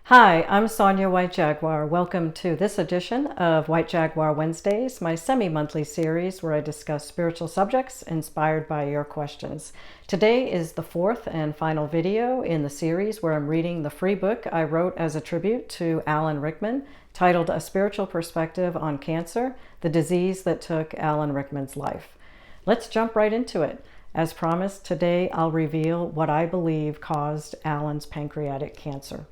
Hi, I'm Sonya White Jaguar. Welcome to this edition of White Jaguar Wednesdays, my semi-monthly series where I discuss spiritual subjects inspired by your questions. Today is the fourth and final video in the series where I'm reading the free book I wrote as a tribute to Alan Rickman, titled A Spiritual Perspective on Cancer, the Disease That Took Alan Rickman's Life. Let's jump right into it. As promised, today I'll reveal what I believe caused Alan's pancreatic cancer.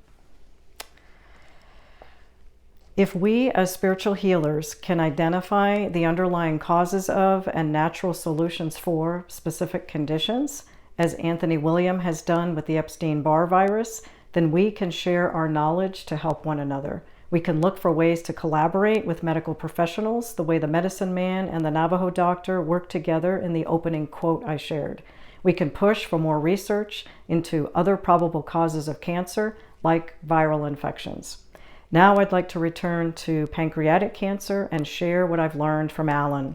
If we, as spiritual healers, can identify the underlying causes of and natural solutions for specific conditions, as Anthony William has done with the Epstein-Barr virus, then we can share our knowledge to help one another. We can look for ways to collaborate with medical professionals, the way the medicine man and the Navajo doctor worked together in the opening quote I shared. We can push for more research into other probable causes of cancer, like viral infections. Now I'd like to return to pancreatic cancer and share what I've learned from Alan.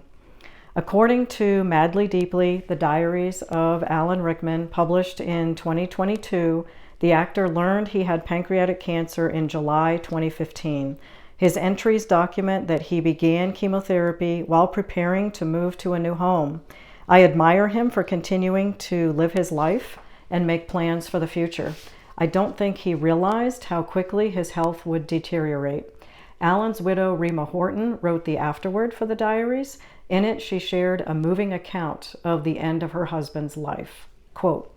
According to Madly Deeply, the Diaries of Alan Rickman, published in 2022, the actor learned he had pancreatic cancer in July 2015. His entries document that he began chemotherapy while preparing to move to a new home. I admire him for continuing to live his life and make plans for the future. I don't think he realized how quickly his health would deteriorate. Alan's widow, Rima Horton, wrote the afterword for the diaries. In it, she shared a moving account of the end of her husband's life. Quote,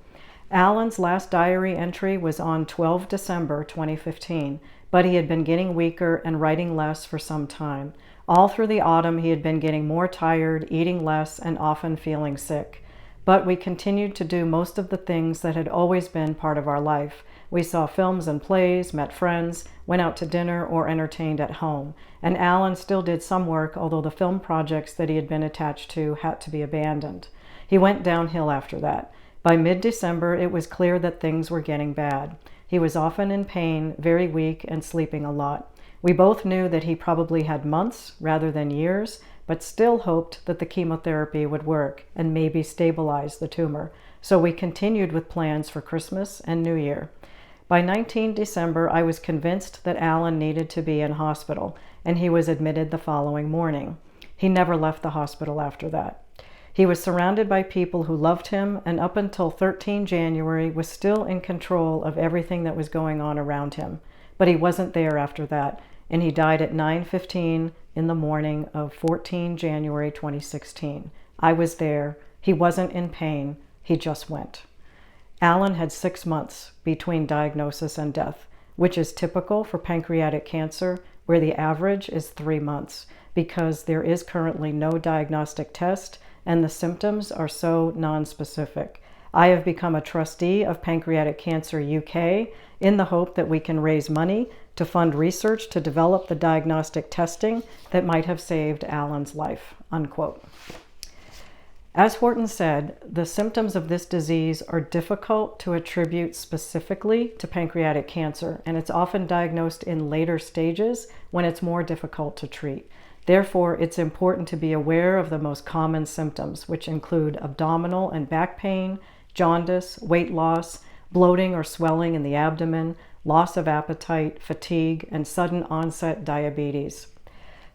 Alan's last diary entry was on 12 December 2015, but he had been getting weaker and writing less for some time. All through the autumn, he had been getting more tired, eating less, and often feeling sick. But we continued to do most of the things that had always been part of our life. We saw films and plays, met friends, went out to dinner, or entertained at home. And Alan still did some work, although the film projects that he had been attached to had to be abandoned. He went downhill after that. By mid-December, it was clear that things were getting bad. He was often in pain, very weak, and sleeping a lot. We both knew that he probably had months rather than years, but still hoped that the chemotherapy would work and maybe stabilize the tumor. So we continued with plans for Christmas and New Year. By 19 December, I was convinced that Alan needed to be in hospital, and he was admitted the following morning. He never left the hospital after that. He was surrounded by people who loved him, and up until 13 January was still in control of everything that was going on around him. But he wasn't there after that, and he died at 9:15 in the morning of 14 January 2016. I was there. He wasn't in pain. He just went. Alan had 6 months between diagnosis and death, which is typical for pancreatic cancer, where the average is 3 months, because there is currently no diagnostic test and the symptoms are so nonspecific. I have become a trustee of Pancreatic Cancer UK in the hope that we can raise money to fund research to develop the diagnostic testing that might have saved Alan's life, unquote. As Horton said, the symptoms of this disease are difficult to attribute specifically to pancreatic cancer, and it's often diagnosed in later stages when it's more difficult to treat. Therefore, it's important to be aware of the most common symptoms, which include abdominal and back pain, jaundice, weight loss, bloating or swelling in the abdomen, loss of appetite, fatigue, and sudden onset diabetes.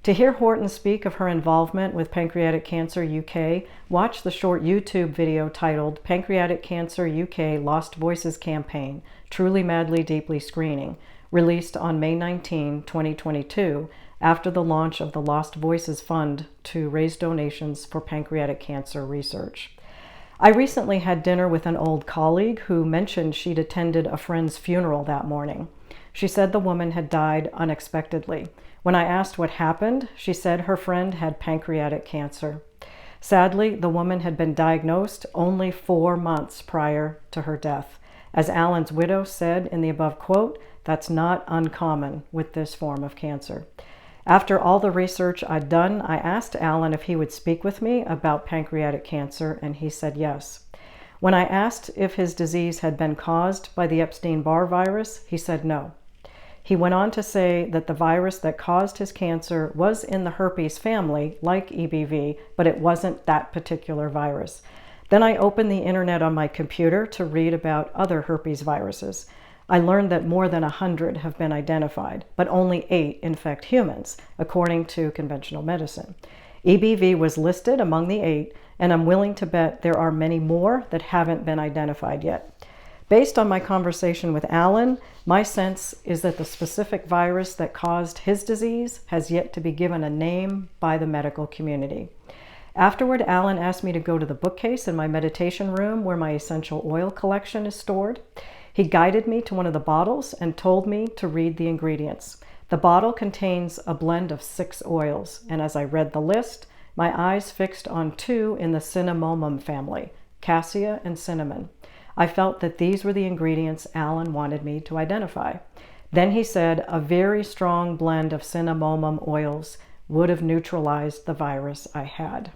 To hear Horton speak of her involvement with Pancreatic Cancer UK, watch the short YouTube video titled Pancreatic Cancer UK Lost Voices Campaign, Truly Madly Deeply Screening, released on May 19, 2022, after the launch of the Lost Voices Fund to raise donations for pancreatic cancer research. I recently had dinner with an old colleague who mentioned she'd attended a friend's funeral that morning. She said the woman had died unexpectedly. When I asked what happened, she said her friend had pancreatic cancer. Sadly, the woman had been diagnosed only 4 months prior to her death. As Alan's widow said in the above quote, that's not uncommon with this form of cancer. After all the research I'd done, I asked Alan if he would speak with me about pancreatic cancer, and he said yes. When I asked if his disease had been caused by the Epstein-Barr virus, he said no. He went on to say that the virus that caused his cancer was in the herpes family, like EBV, but it wasn't that particular virus. Then I opened the internet on my computer to read about other herpes viruses. I learned that more than 100 have been identified, but only 8 infect humans, according to conventional medicine. EBV was listed among the 8, and I'm willing to bet there are many more that haven't been identified yet. Based on my conversation with Alan, my sense is that the specific virus that caused his disease has yet to be given a name by the medical community. Afterward, Alan asked me to go to the bookcase in my meditation room where my essential oil collection is stored. He guided me to one of the bottles and told me to read the ingredients. The bottle contains a blend of 6 oils, and as I read the list, my eyes fixed on 2 in the cinnamomum family, cassia and cinnamon. I felt that these were the ingredients Alan wanted me to identify. Then he said a very strong blend of cinnamomum oils would have neutralized the virus I had.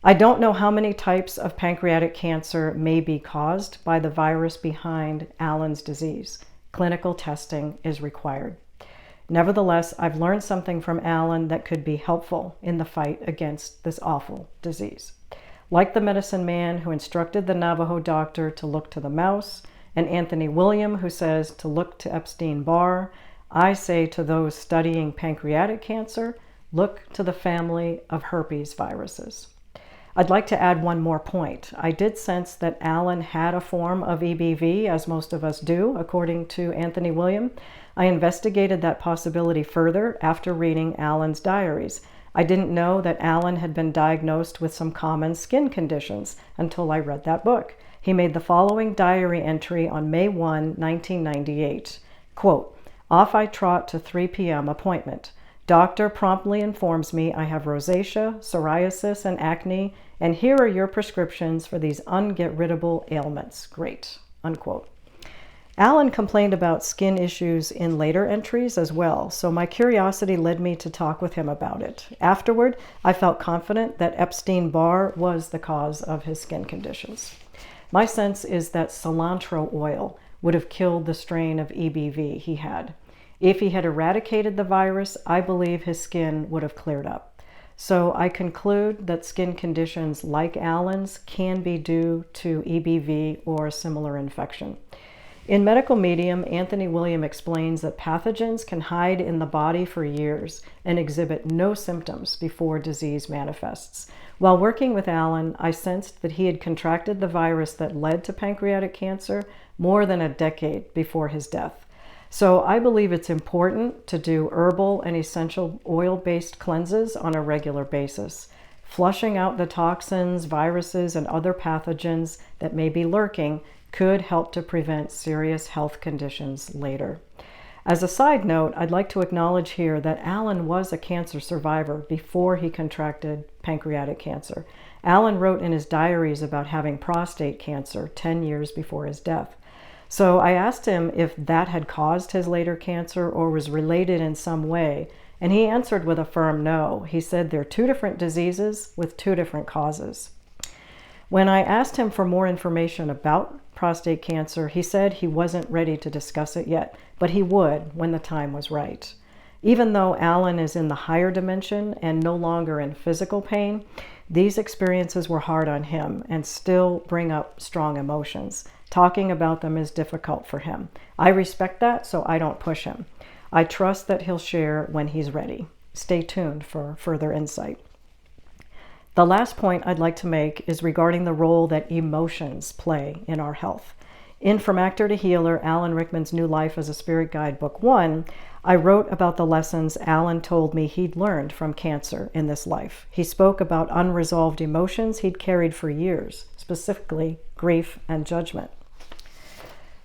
I don't know how many types of pancreatic cancer may be caused by the virus behind Alan's disease. Clinical testing is required. Nevertheless, I've learned something from Alan that could be helpful in the fight against this awful disease. Like the medicine man who instructed the Navajo doctor to look to the mouse, and Anthony William who says to look to Epstein-Barr, I say to those studying pancreatic cancer, look to the family of herpes viruses. I'd like to add one more point. I did sense that Alan had a form of EBV, as most of us do, according to Anthony William. I investigated that possibility further after reading Alan's diaries. I didn't know that Alan had been diagnosed with some common skin conditions until I read that book. He made the following diary entry on May 1, 1998. Quote, off I trot to 3 p.m. appointment. Doctor promptly informs me I have rosacea, psoriasis, and acne, and here are your prescriptions for these unget-riddable ailments. Great, unquote. Alan complained about skin issues in later entries as well, so my curiosity led me to talk with him about it. Afterward, I felt confident that Epstein-Barr was the cause of his skin conditions. My sense is that cilantro oil would have killed the strain of EBV he had. If he had eradicated the virus, I believe his skin would have cleared up. So I conclude that skin conditions like Alan's can be due to EBV or a similar infection. In Medical Medium, Anthony William explains that pathogens can hide in the body for years and exhibit no symptoms before disease manifests. While working with Alan, I sensed that he had contracted the virus that led to pancreatic cancer more than a decade before his death. So I believe it's important to do herbal and essential oil-based cleanses on a regular basis. Flushing out the toxins, viruses, and other pathogens that may be lurking could help to prevent serious health conditions later. As a side note, I'd like to acknowledge here that Alan was a cancer survivor before he contracted pancreatic cancer. Alan wrote in his diaries about having prostate cancer 10 years before his death. So I asked him if that had caused his later cancer or was related in some way, and he answered with a firm no. He said they're 2 different diseases with 2 different causes. When I asked him for more information about prostate cancer, he said he wasn't ready to discuss it yet, but he would when the time was right. Even though Alan is in the higher dimension and no longer in physical pain, these experiences were hard on him and still bring up strong emotions. Talking about them is difficult for him. I respect that, so I don't push him. I trust that he'll share when he's ready. Stay tuned for further insight. The last point I'd like to make is regarding the role that emotions play in our health. In From Actor to Healer, Alan Rickman's New Life as a Spirit Guide, Book 1, I wrote about the lessons Alan told me he'd learned from cancer in this life. He spoke about unresolved emotions he'd carried for years, specifically grief and judgment.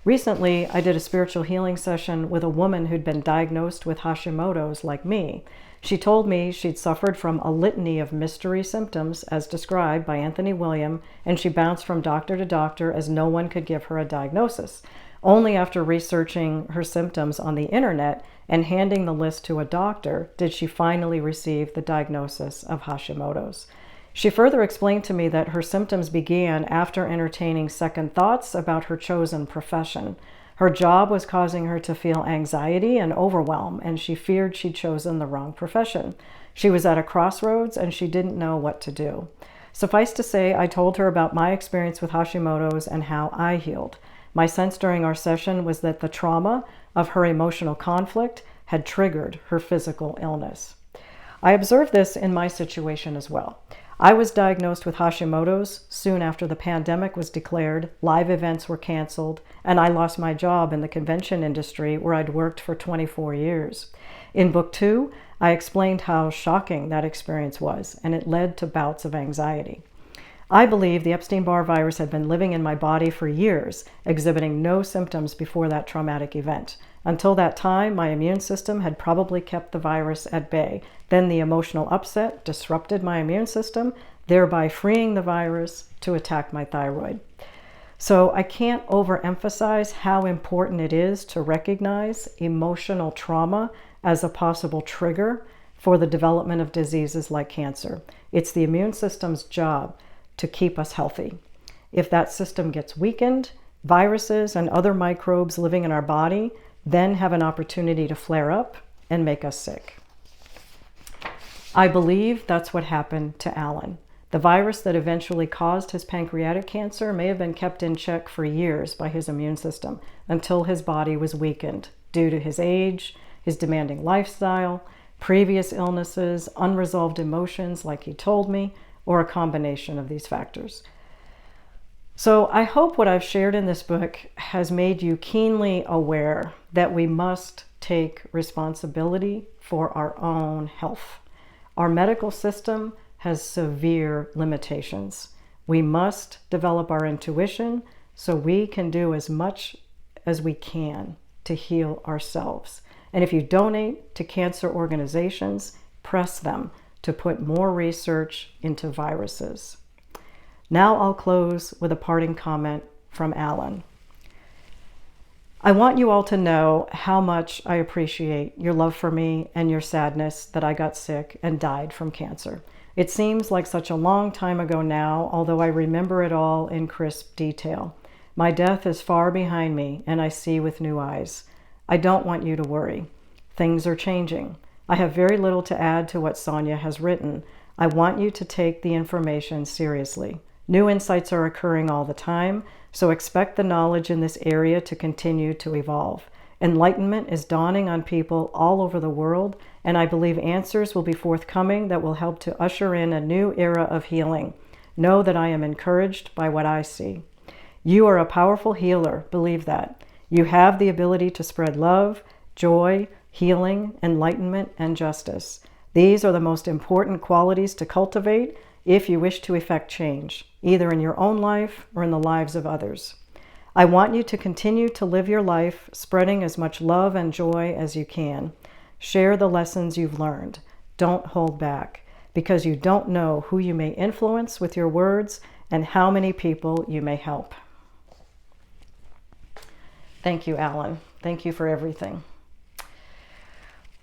Recently, I did a spiritual healing session with a woman who'd been diagnosed with Hashimoto's like me. She told me she'd suffered from a litany of mystery symptoms as described by Anthony William, and she bounced from doctor to doctor as no one could give her a diagnosis. Only after researching her symptoms on the internet and handing the list to a doctor did she finally receive the diagnosis of Hashimoto's. She further explained to me that her symptoms began after entertaining second thoughts about her chosen profession. Her job was causing her to feel anxiety and overwhelm, and she feared she'd chosen the wrong profession. She was at a crossroads, and she didn't know what to do. Suffice to say, I told her about my experience with Hashimoto's and how I healed. My sense during our session was that the trauma of her emotional conflict had triggered her physical illness. I observed this in my situation as well. I was diagnosed with Hashimoto's soon after the pandemic was declared, live events were canceled, and I lost my job in the convention industry where I'd worked for 24 years. In book 2, I explained how shocking that experience was, and it led to bouts of anxiety. I believe the Epstein-Barr virus had been living in my body for years, exhibiting no symptoms before that traumatic event. Until that time, my immune system had probably kept the virus at bay. Then the emotional upset disrupted my immune system, thereby freeing the virus to attack my thyroid. So I can't overemphasize how important it is to recognize emotional trauma as a possible trigger for the development of diseases like cancer. It's the immune system's job to keep us healthy. If that system gets weakened, viruses and other microbes living in our body then have an opportunity to flare up and make us sick. I believe that's what happened to Alan. The virus that eventually caused his pancreatic cancer may have been kept in check for years by his immune system until his body was weakened due to his age, his demanding lifestyle, previous illnesses, unresolved emotions like he told me, or a combination of these factors. So I hope what I've shared in this book has made you keenly aware that we must take responsibility for our own health. Our medical system has severe limitations. We must develop our intuition so we can do as much as we can to heal ourselves. And if you donate to cancer organizations, press them to put more research into viruses. Now I'll close with a parting comment from Alan. I want you all to know how much I appreciate your love for me and your sadness that I got sick and died from cancer. It seems like such a long time ago now, although I remember it all in crisp detail. My death is far behind me, and I see with new eyes. I don't want you to worry. Things are changing. I have very little to add to what Sonya has written. I want you to take the information seriously. New insights are occurring all the time, so expect the knowledge in this area to continue to evolve. Enlightenment is dawning on people all over the world, and I believe answers will be forthcoming that will help to usher in a new era of healing. Know that I am encouraged by what I see. You are a powerful healer, believe that. You have the ability to spread love, joy, healing, enlightenment, and justice. These are the most important qualities to cultivate if you wish to effect change, either in your own life or in the lives of others. I want you to continue to live your life spreading as much love and joy as you can. Share the lessons you've learned. Don't hold back, because you don't know who you may influence with your words and how many people you may help. Thank you, Alan. Thank you for everything.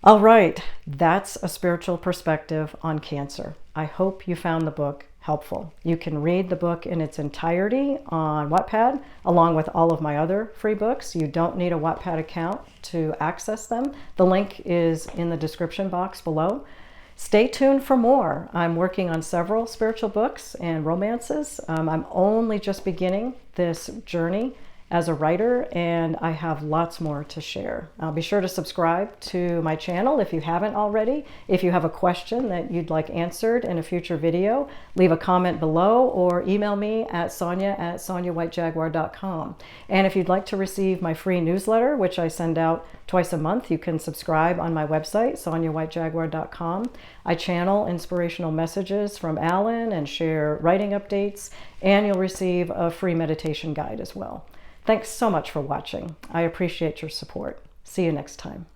All right, that's a spiritual perspective on cancer. I hope you found the book helpful. You can read the book in its entirety on Wattpad, along with all of my other free books. You don't need a Wattpad account to access them. The link is in the description box below. Stay tuned for more. I'm working on several spiritual books and romances. I'm only just beginning this journey as a writer, and I have lots more to share. Be sure to subscribe to my channel if you haven't already. If you have a question that you'd like answered in a future video, leave a comment below or email me at sonya@sonyawhitejaguar.com. And if you'd like to receive my free newsletter, which I send out twice a month, you can subscribe on my website, sonyawhitejaguar.com. I channel inspirational messages from Alan and share writing updates, and you'll receive a free meditation guide as well. Thanks so much for watching. I appreciate your support. See you next time.